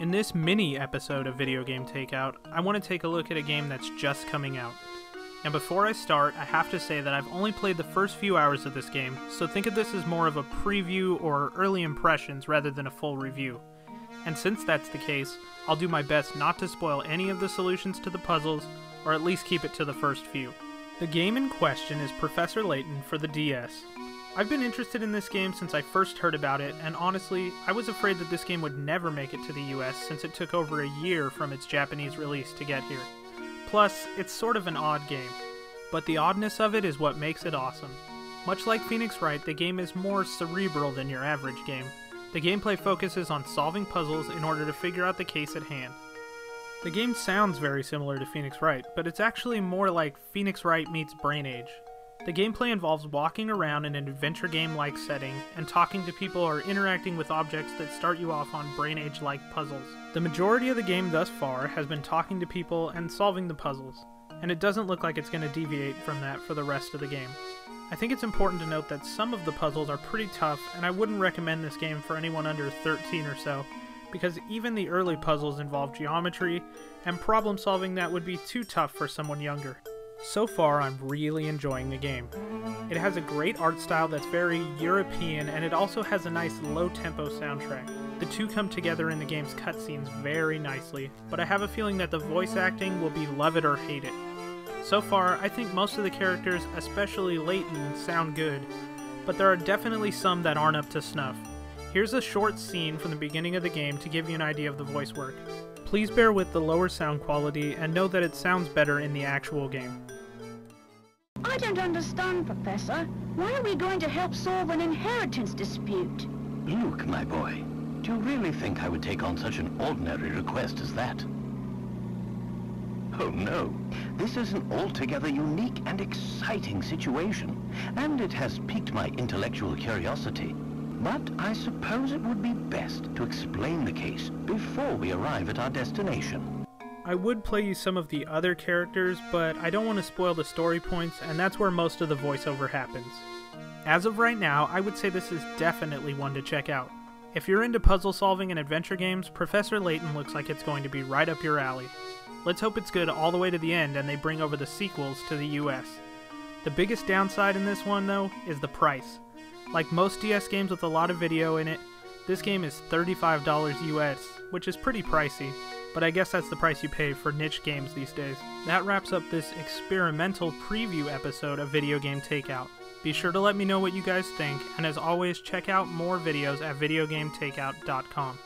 In this mini episode of Video Game Takeout, I want to take a look at a game that's just coming out. Now before I start, I have to say that I've only played the first few hours of this game, so think of this as more of a preview or early impressions rather than a full review. And since that's the case, I'll do my best not to spoil any of the solutions to the puzzles, or at least keep it to the first few. The game in question is Professor Layton for the DS. I've been interested in this game since I first heard about it, and honestly, I was afraid that this game would never make it to the US since it took over a year from its Japanese release to get here. Plus, it's sort of an odd game, but the oddness of it is what makes it awesome. Much like Phoenix Wright, the game is more cerebral than your average game. The gameplay focuses on solving puzzles in order to figure out the case at hand. The game sounds very similar to Phoenix Wright, but it's actually more like Phoenix Wright meets Brain Age. The gameplay involves walking around in an adventure game-like setting and talking to people or interacting with objects that start you off on Brain Age-like puzzles. The majority of the game thus far has been talking to people and solving the puzzles, and it doesn't look like it's going to deviate from that for the rest of the game. I think it's important to note that some of the puzzles are pretty tough, and I wouldn't recommend this game for anyone under 13 or so, because even the early puzzles involve geometry and problem solving that would be too tough for someone younger. So far, I'm really enjoying the game. It has a great art style that's very European, and it also has a nice low-tempo soundtrack. The two come together in the game's cutscenes very nicely, but I have a feeling that the voice acting will be love it or hate it. So far, I think most of the characters, especially Layton, sound good, but there are definitely some that aren't up to snuff. Here's a short scene from the beginning of the game to give you an idea of the voice work. Please bear with the lower sound quality and know that it sounds better in the actual game. I don't understand, Professor. Why are we going to help solve an inheritance dispute? Luke, my boy, do you really think I would take on such an ordinary request as that? Oh no, this is an altogether unique and exciting situation, and it has piqued my intellectual curiosity. But I suppose it would be best to explain the case before we arrive at our destination. I would play you some of the other characters, but I don't want to spoil the story points, and that's where most of the voiceover happens. As of right now, I would say this is definitely one to check out. If you're into puzzle solving and adventure games, Professor Layton looks like it's going to be right up your alley. Let's hope it's good all the way to the end and they bring over the sequels to the US. The biggest downside in this one, though, is the price. Like most DS games with a lot of video in it, this game is $35 US, which is pretty pricey, but I guess that's the price you pay for niche games these days. That wraps up this experimental preview episode of Video Game Takeout. Be sure to let me know what you guys think, and as always, check out more videos at videogametakeout.com.